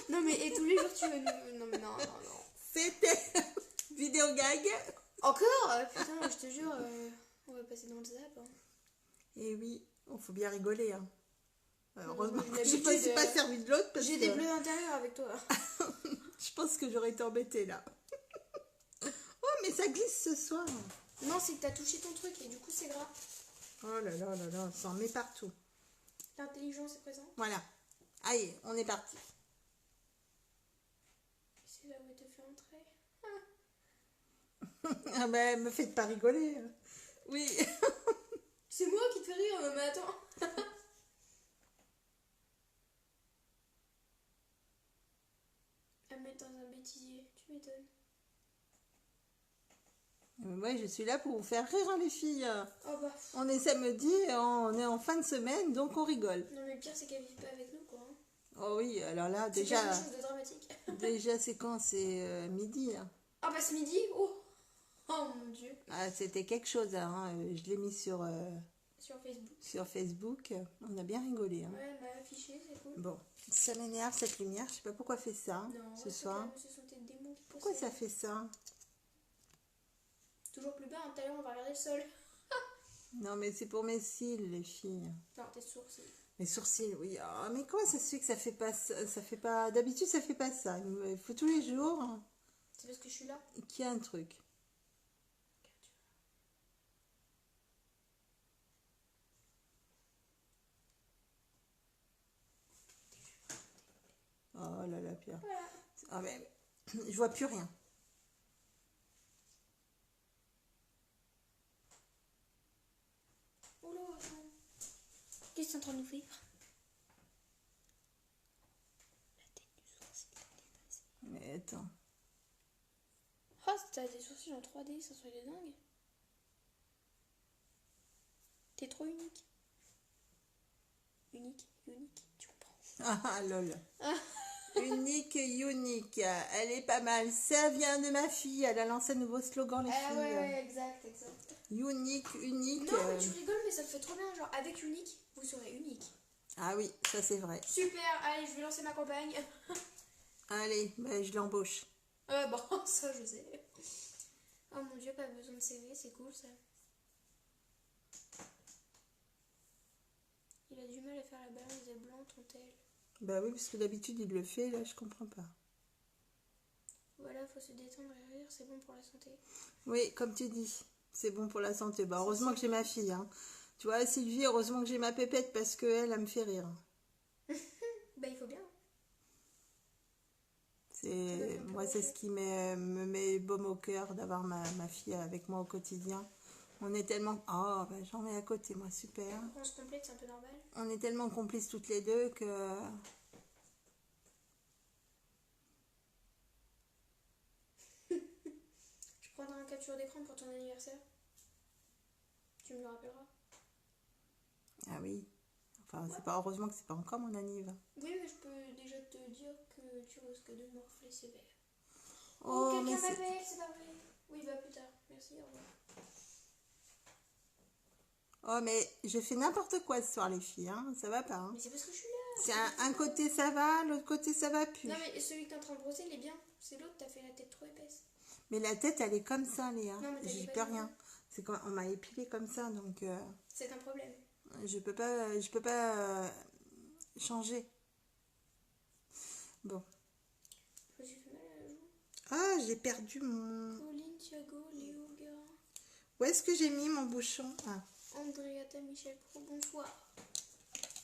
Non, mais et tous les jours, tu veux nous... Non, mais non, non, non. C'était vidéo gag. Encore putain, je te jure, on va passer dans le zap. Hein. Et oui, il faut bien rigoler. Hein. Heureusement j'ai que je ne me suis pas servi de l'autre. J'ai des bleus d'intérieur avec toi. Je pense que j'aurais été embêtée là. Oh, mais ça glisse ce soir. Non, c'est que t'as touché ton truc et du coup, c'est grave. Oh là là là là, ça en met partout. L'intelligence est présente. Voilà. Allez, on est parti. C'est là où elle te fait entrer. Ah ben, me faites pas rigoler. Oui. C'est moi qui te fais rire, mais attends. À mettre dans un bêtisier, tu m'étonnes. Moi, je suis là pour vous faire rire, hein, les filles. Oh bah. On est samedi, on est en fin de semaine, donc on rigole. Non, mais le pire, c'est qu'elle vit pas avec nous, quoi. Hein. Oh oui, alors là, C'est déjà, quelque chose de dramatique. déjà c'est quand? C'est midi. Hein. Ah bah, ce midi, oh. Oh mon dieu. Ah, c'était quelque chose, hein. Je l'ai mis Sur Facebook. sur Facebook. On a bien rigolé. Hein. Ouais, elle m'a affiché, c'est cool. Bon, ça m'énerve cette lumière. Je sais pas pourquoi fait ça Non, ce soir. ce sont tes démons qui Pourquoi possèdent. ça fait ça? Toujours plus bas, hein, tout à l'heure on va regarder le sol. Non, mais c'est pour mes cils, les filles. Non, tes sourcils. Mes sourcils, oui. Ah, mais comment ça se fait que ça fait pas ça, ça fait pas. D'habitude, ça fait pas ça. Il faut tous les jours C'est parce que je suis là. qu'il y a un truc. Oh là là, Pierre. Voilà. Ah, mais je vois plus rien. Oh là, attends. Qu'est-ce que tu es en train de nous faire? La tête du sourcil est dépassée. Mais attends. Ah, t'as des sourcils en 3D, ça serait des dingues. T'es trop unique. Unique, tu comprends. Ah, lol. Unique, unique. Elle est pas mal. Ça vient de ma fille. Elle a lancé un nouveau slogan, les Ah filles. ouais, exact. Unique, unique. Non, mais tu rigoles, mais ça te fait trop bien. Genre, avec unique, vous serez unique. Ah oui, ça c'est vrai. Super, allez, je vais lancer ma campagne. Allez, bah, je l'embauche. Bon, ça je sais. Oh mon dieu, pas besoin de CV, c'est cool ça. Il a du mal à faire la balance des blancs, ton-elle. Bah oui, parce que d'habitude il le fait, là je comprends pas. Voilà, faut se détendre et rire, c'est bon pour la santé. Oui, comme tu dis, c'est bon pour la santé. Bah heureusement que j'ai ma fille. Hein. Tu vois, Sylvie, heureusement que j'ai ma pépette parce qu'elle, elle me fait rire. Bah il faut bien. Moi, c'est ce qui me met baume au cœur d'avoir ma fille avec moi au quotidien. On est tellement... Oh, bah, j'en mets à côté, moi, super. On se complète, c'est un peu normal. On est tellement complices toutes les deux que... prendras un capture d'écran pour ton anniversaire. Tu me le rappelleras. Ah oui. Enfin, c'est pas heureusement que c'est pas encore mon anniv. Oui, mais je peux déjà te dire que tu risques de morfler sévère. Oh, quelqu'un mais m'appelle, c'est pas vrai. Oui, bah plus tard. Merci, au revoir. Oh, mais je fais n'importe quoi ce soir, les filles, hein. Ça va pas, hein. Mais c'est parce que je suis là. C'est un côté ça va, l'autre côté ça va plus. Non, mais celui que t'es en train de brosser, il est bien. C'est l'autre, t'as fait la tête trop épaisse. Mais la tête, elle est comme ça, Léa. Non, mais t'as J'y dit peux pas rien. C'est quand on m'a épilé comme ça, donc c'est un problème. je peux pas changer. Bon. Je me suis fait mal à la joue. Ah, j'ai perdu mon... Pauline, Thiago, Léo, Guérin. Où est-ce que j'ai mis mon bouchon? Ah. Andréata, Michel Pro, bonsoir.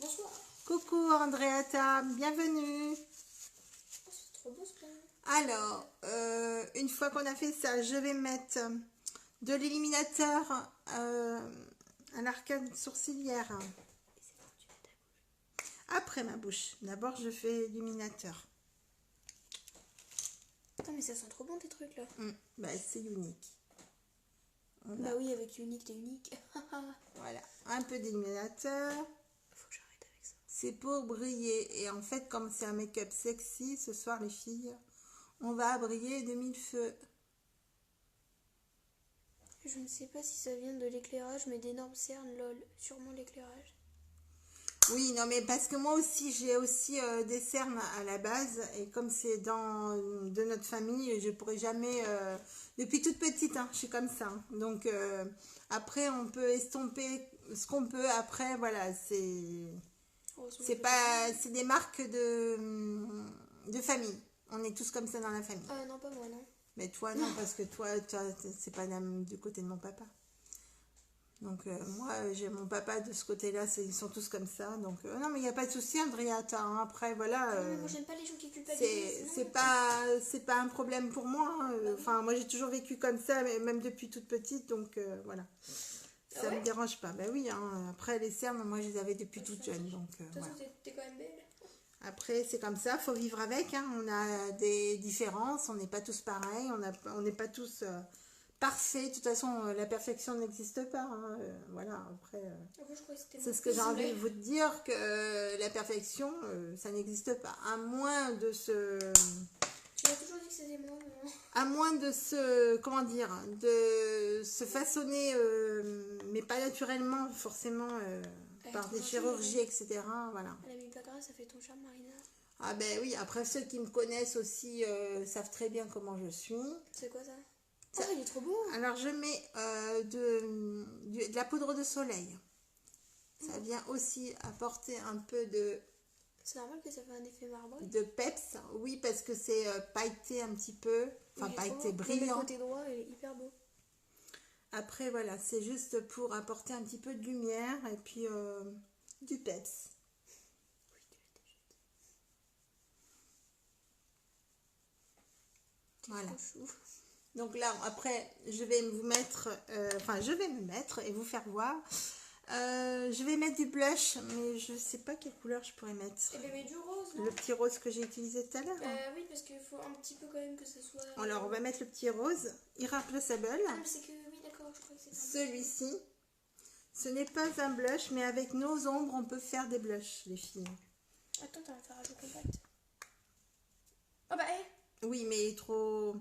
Bonsoir. Coucou Andréata, bienvenue. Oh, c'est trop beau ce plan. Alors, une fois qu'on a fait ça, je vais mettre de l'éliminateur à l'arcade sourcilière. Après ma bouche. D'abord, je fais l'éliminateur. Putain, mais ça sent trop bon tes trucs là. Bah, c'est unique. Bah oui, avec unique, t'es unique. Voilà, un peu d'éliminateur. Faut que j'arrête avec ça. C'est pour briller. Et en fait, comme c'est un make-up sexy, ce soir, les filles, on va briller de mille feux. Je ne sais pas si ça vient de l'éclairage, mais d'énormes cernes, lol. Sûrement l'éclairage. Oui, non, mais parce que moi aussi, j'ai aussi des cernes à la base. Et comme c'est de notre famille, je pourrais jamais... depuis toute petite, hein, je suis comme ça. Hein. Donc, après, on peut estomper ce qu'on peut. Après, voilà, c'est des marques de famille. On est tous comme ça dans la famille. Ah non, pas moi, non. Mais toi, non, parce que toi c'est pas du côté de mon papa. Donc, moi, j'ai mon papa de ce côté-là, ils sont tous comme ça. Donc, non, mais il n'y a pas de souci, Andréata. Hein. Après, voilà. Non, mais moi, j'aime pas les gens qui culpabilisent. C'est pas un problème pour moi. Hein. Enfin, moi, j'ai toujours vécu comme ça, mais même depuis toute petite. Donc, voilà. Ça me dérange pas. Ben oui, hein. Après, les cernes, moi, je les avais depuis toute jeune. Donc, de toute façon, t'es quand même belle. Après, c'est comme ça, faut vivre avec. Hein. On a des différences, on n'est pas tous pareils, on n'est pas tous parfaits. De toute façon, la perfection n'existe pas. Hein. Voilà, après, c'est ce que j'ai envie de vous dire, que la perfection, ça n'existe pas. À moins de se... Tu m'as toujours dit que c'était moi, non? À moins de se... Comment dire? De se façonner, mais pas naturellement, forcément... par des chirurgies, etc. Voilà. Elle a mis pas grave, ça fait ton charme, Marina. Ah ben oui, après ceux qui me connaissent aussi savent très bien comment je suis. C'est quoi ça? Oh, il est trop beau. Alors je mets de la poudre de soleil. Ça vient aussi apporter un peu de... C'est normal que ça fait un effet marbre. De peps, oui, parce que c'est pailleté un petit peu. Enfin, pailleté brillant. Le côté droit, il est hyper beau. Après, voilà, c'est juste pour apporter un petit peu de lumière et puis du peps. Voilà. Donc là, après, je vais vous mettre, je vais me mettre et vous faire voir. Je vais mettre du blush, mais je sais pas quelle couleur je pourrais mettre. Et bien, du rose, non? Le petit rose que j'ai utilisé tout à l'heure. Oui, parce qu'il faut un petit peu quand même que ça soit... Alors, on va mettre le petit rose, Irreplaceable. Ah, mais c'est que, oui, d'accord, je crois que c'est ça. Celui-ci, ce n'est pas un blush, mais avec nos ombres, on peut faire des blushs, les filles. Attends, t'as un fer à jouer compact. Oh bah, hé! Oui, mais trop.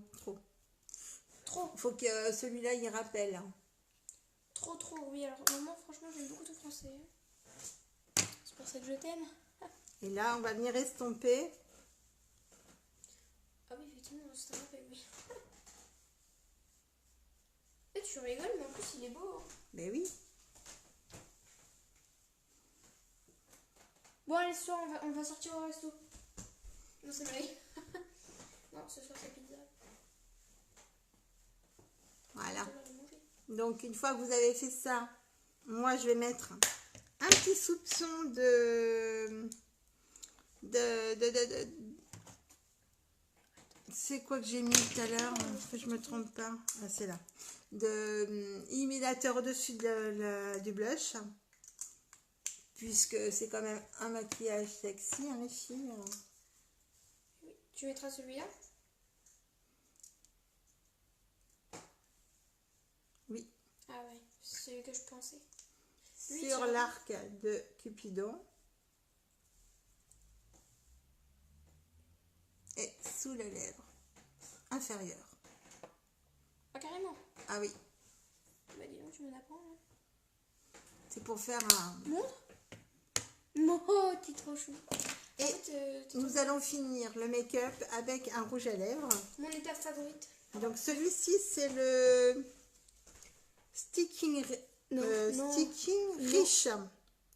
Faut que celui-là, il rappelle. Trop, oui. Alors, maman, franchement, j'aime beaucoup ton français. C'est pour ça que je t'aime. Et là, on va venir estomper. Ah oui, effectivement, c'est un rappel, oui. Et tu rigoles, mais en plus, il est beau. Hein. Ben oui. Bon, allez, ce soir, on va sortir au resto. Non, c'est vrai. Non, ce soir, c'est pizza. Voilà. Donc, une fois que vous avez fait ça, moi, je vais mettre un petit soupçon de c'est quoi que j'ai mis tout à l'heure? Que je me trompe pas. Ah, c'est là. De illuminateur au-dessus du blush. Puisque c'est quand même un maquillage sexy, hein, les filles. Oui. Tu mettras celui-là? C'est celui que je pensais. Lui, sur tiens. l'arc de Cupidon. Et sous la lèvre inférieure. Ah, carrément. Ah oui, Bah dis donc, tu m'en apprends. Hein. c'est pour faire un... Montre. Oh, t'es trop chou. Et En fait, nous allons finir le make-up avec un rouge à lèvres. mon étape favorite. Donc celui-ci, c'est le Sticking, Non, non. Sticking Non. Rich.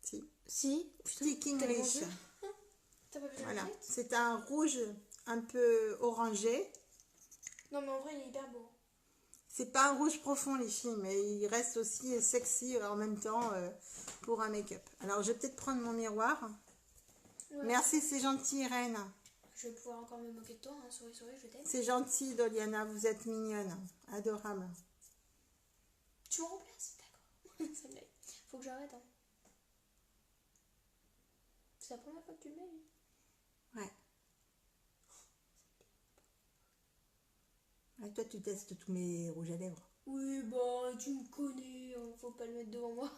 Si. Si. Sticking t'as Rich. mangé. T'as pas besoin Voilà, de mettre. c'est un rouge un peu orangé. Non, mais en vrai, il est hyper beau. C'est pas un rouge profond, les filles, mais il reste aussi sexy en même temps pour un make-up. Alors, je vais peut-être prendre mon miroir. Ouais. Merci, c'est gentil, Irène. Je vais pouvoir encore me moquer de toi. Hein. Souris, souris, je t'aime. C'est gentil, Doliana, vous êtes mignonne. Adorable. Tu me remplaces? D'accord. Ça me blague. Faut que j'arrête. Hein. C'est la première fois que tu le mets. Ouais. Et toi, tu testes tous mes rouges à lèvres. Oui, bah, tu me connais. Hein. Faut pas le mettre devant moi.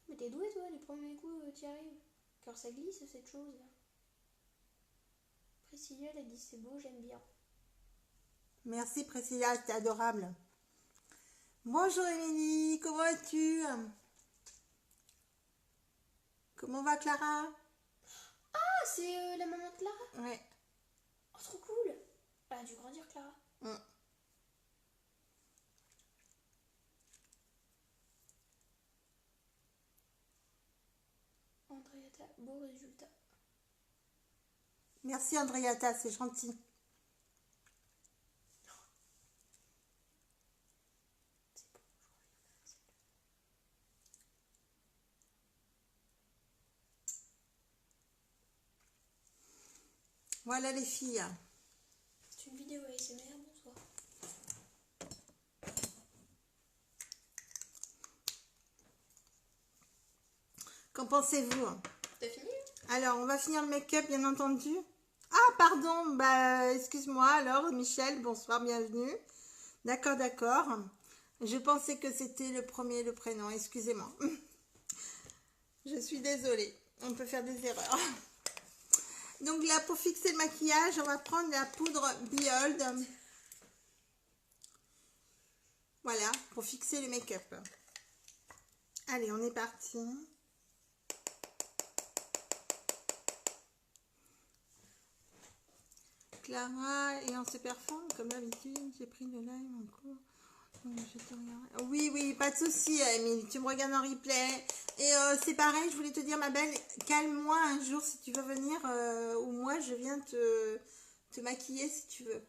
Mais t'es doué, toi. Les premiers coups, t'y arrives. Car ça glisse, cette chose. Là. Priscilla, elle a dit c'est beau, j'aime bien. Merci, Priscilla, c'était adorable. Bonjour, Émilie, comment vas-tu? Comment va Clara? Ah, c'est la maman de Clara. Ouais. Oh, trop cool. Elle a dû grandir, Clara. Andréata, beau résultat. Merci, Andréata, c'est gentil. Voilà les filles. C'est une vidéo ASMR, bonsoir. Qu'en pensez-vous? T'as fini? Alors, on va finir le make-up, bien entendu. Ah, pardon, bah, excuse-moi. Alors, Michel, bonsoir, bienvenue. D'accord, d'accord. Je pensais que c'était le premier, le prénom. Excusez-moi. Je suis désolée. On peut faire des erreurs. Donc là, pour fixer le maquillage, on va prendre la poudre Behold. Voilà, pour fixer le make-up. Allez, on est parti. Clara et en se perfum, comme d'habitude, j'ai pris le live en cours. Donc je te regarde. Oui, oui, pas de souci, Emile. Tu me regardes en replay. Et c'est pareil, je voulais te dire, ma belle, calme-moi un jour si tu veux venir, ou moi je viens te maquiller si tu veux.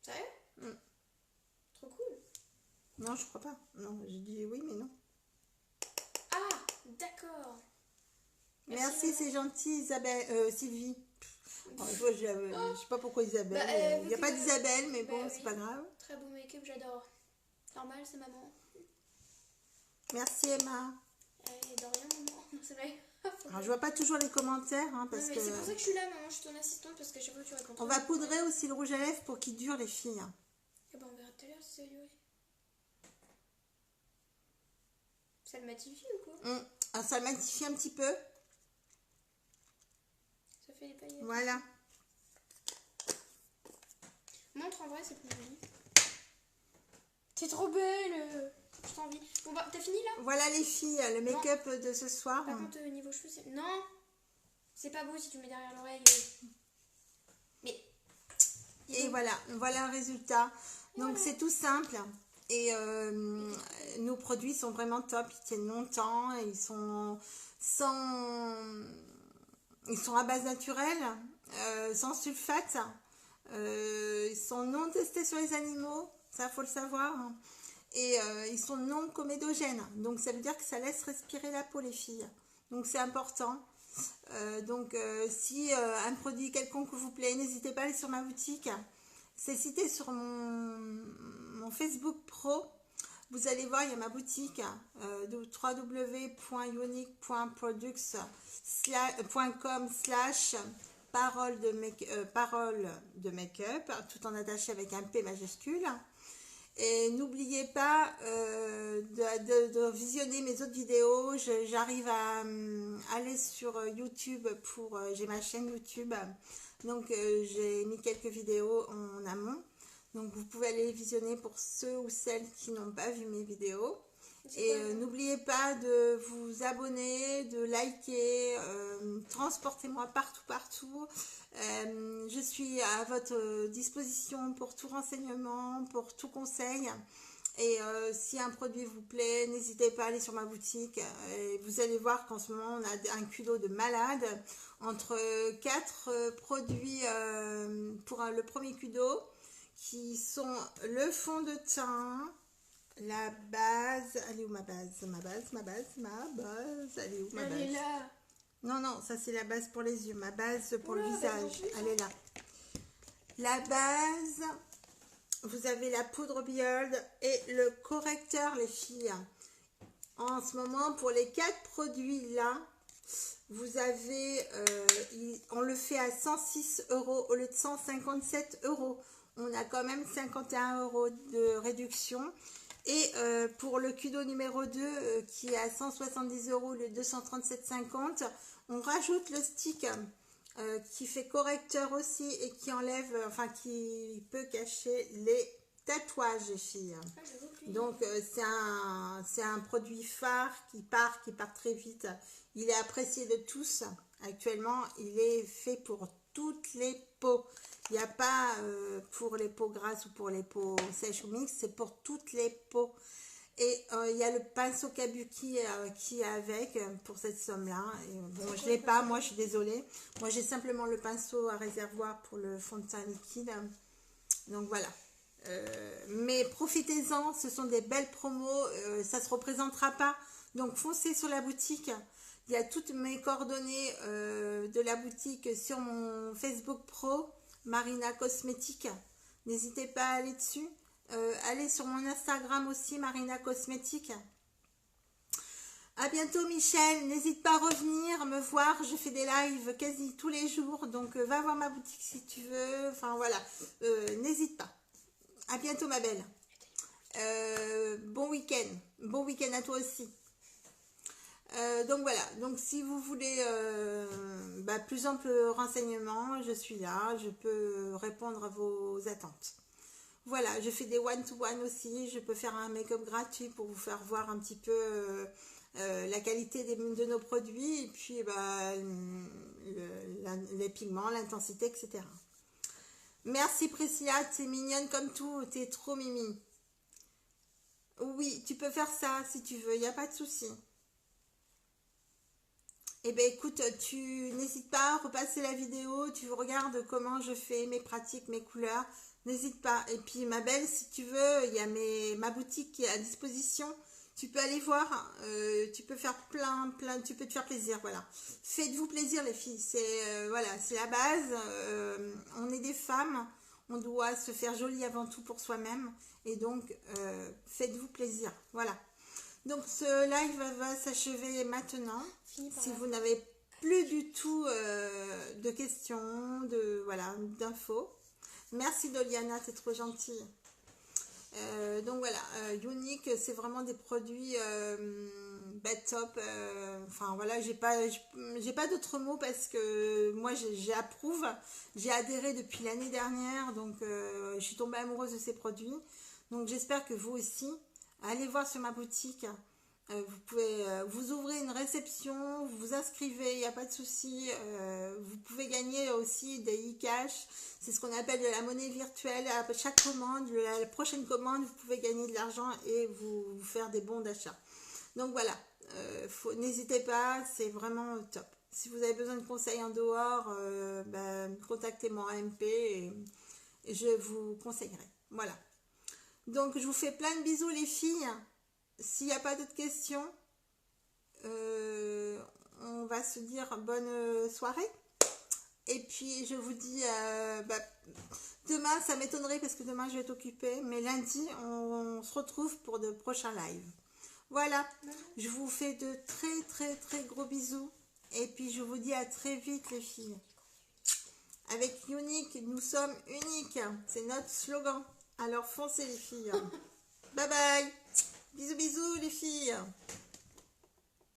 Sérieux? Trop cool. Non, je crois pas. Non, j'ai dit oui, mais non. Ah, d'accord. Merci, c'est gentil, Isabelle, Sylvie. Oh, je sais pas pourquoi Isabelle. Bah, Il n'y a pas d'Isabelle, mais bah, bon, oui. c'est pas grave. Très beau make-up, j'adore. Normal, c'est maman. Merci, Emma. Et de rien, maman. C'est vrai. Alors, je vois pas toujours les commentaires, hein, parce non, mais que c'est pour ça que je suis là, maman. Je suis ton assistante parce qu'à chaque fois tu réponds. on va poudrer aussi le rouge à lèvres pour qu'il dure, les filles. Et ben, on verra tout à l'heure si ça va durer. Ça le matifie ou quoi? Ah, ça le magnifie un petit peu. Ça fait les paillettes. Voilà. Montre en vrai, c'est plus joli. T'es trop belle. Je t'envie. Bon bah, t'as fini là? Voilà les filles, le make-up de ce soir. Par contre, niveau cheveux, c'est... Non! C'est pas beau si tu mets derrière l'oreille. Mais... Et voilà, voilà un résultat. Donc c'est tout simple. Et nos produits sont vraiment top, ils tiennent longtemps, et ils sont à base naturelle, sans sulfate. Ils sont non testés sur les animaux, ça faut le savoir. Et ils sont non comédogènes, donc ça veut dire que ça laisse respirer la peau, les filles. Donc c'est important. Si un produit quelconque vous plaît, n'hésitez pas à aller sur ma boutique. C'est cité sur mon Facebook Pro. Vous allez voir, il y a ma boutique www.unique.products.com/ Parole de make-up, tout en attaché avec un P majuscule. Et n'oubliez pas de visionner mes autres vidéos. J'arrive à aller sur YouTube pour... j'ai ma chaîne YouTube. Donc j'ai mis quelques vidéos en amont. Donc vous pouvez aller les visionner pour ceux ou celles qui n'ont pas vu mes vidéos. Et n'oubliez pas de vous abonner, de liker, transportez-moi partout. Je suis à votre disposition pour tout renseignement, pour tout conseil. Et si un produit vous plaît, n'hésitez pas à aller sur ma boutique. Et vous allez voir qu'en ce moment, on a un culot de malade. Entre 4 produits pour le premier culot, qui sont le fond de teint, la base, elle est où ma base, elle est où ma base? Elle est là. Non, ça c'est la base pour les yeux, ma base pour le visage, elle est là. La base, vous avez la poudre Beard et le correcteur les filles. En ce moment, pour les 4 produits là, vous avez, on le fait à 106 € au lieu de 157 €. On a quand même 51 € de réduction. Et pour le Kudo numéro 2 qui est à 170 € au lieu de 237,50 €, on rajoute le stick qui fait correcteur aussi et qui enlève, enfin qui peut cacher les tatouages les filles. Donc c'est un produit phare qui part très vite. Il est apprécié de tous. Actuellement, il est fait pour toutes les peaux. Il n'y a pas pour les peaux grasses ou pour les peaux sèches ou mixtes, c'est pour toutes les peaux. Et il y a le pinceau kabuki qui est avec pour cette somme-là. Bon, je ne l'ai pas, moi je suis désolée. Moi j'ai simplement le pinceau à réservoir pour le fond de teint liquide. Donc voilà. Mais profitez-en, ce sont des belles promos, ça ne se représentera pas. Donc foncez sur la boutique. Il y a toutes mes coordonnées de la boutique sur mon Facebook Pro, Marina Cosmétique. N'hésitez pas à aller dessus. Allez sur mon Instagram aussi, Marina Cosmétique. À bientôt Michel, n'hésite pas à revenir me voir, je fais des lives quasi tous les jours, donc va voir ma boutique si tu veux, enfin voilà, n'hésite pas. À bientôt ma belle. Bon week-end à toi aussi. Donc voilà, donc si vous voulez plus ample renseignement, je suis là, je peux répondre à vos attentes. Voilà, je fais des one-to-one aussi, je peux faire un make-up gratuit pour vous faire voir un petit peu la qualité de nos produits et puis les pigments, l'intensité, etc. Merci Priscilla, t'es mignonne comme tout, t'es trop mimi. Oui, tu peux faire ça si tu veux, il n'y a pas de souci. Eh bien écoute, tu n'hésites pas à repasser la vidéo, tu regardes comment je fais mes pratiques, mes couleurs, n'hésite pas. Et puis ma belle, si tu veux, il y a ma boutique qui est à disposition, tu peux aller voir, tu peux faire tu peux te faire plaisir, voilà. Faites-vous plaisir les filles, c'est voilà, c'est la base, on est des femmes, on doit se faire jolie avant tout pour soi-même, et donc faites-vous plaisir, voilà. Donc ce live va s'achever maintenant. Si vous n'avez plus du tout de questions, d'infos. Merci Doliana, t'es trop gentille. Donc voilà, Unique, c'est vraiment des produits top. Enfin voilà, j'ai pas d'autres mots parce que moi j'approuve. J'ai adhéré depuis l'année dernière, donc je suis tombée amoureuse de ces produits. Donc j'espère que vous aussi. Allez voir sur ma boutique, vous pouvez vous ouvrez une réception, vous vous inscrivez, il n'y a pas de souci. Vous pouvez gagner aussi des e-cash, c'est ce qu'on appelle de la monnaie virtuelle. À chaque commande, la prochaine commande, vous pouvez gagner de l'argent et vous faire des bons d'achat. Donc voilà, n'hésitez pas, c'est vraiment top. Si vous avez besoin de conseils en dehors, contactez-moi en MP et je vous conseillerai. Voilà. Donc, je vous fais plein de bisous, les filles. S'il n'y a pas d'autres questions, on va se dire bonne soirée. Et puis, je vous dis, demain, ça m'étonnerait parce que demain, je vais être occupée. Mais lundi, on se retrouve pour de prochains lives. Voilà, je vous fais de très, très, très gros bisous. Et puis, je vous dis à très vite, les filles. Avec Unique, nous sommes uniques. C'est notre slogan. Alors foncez les filles. Bye bye. Bisous bisous les filles.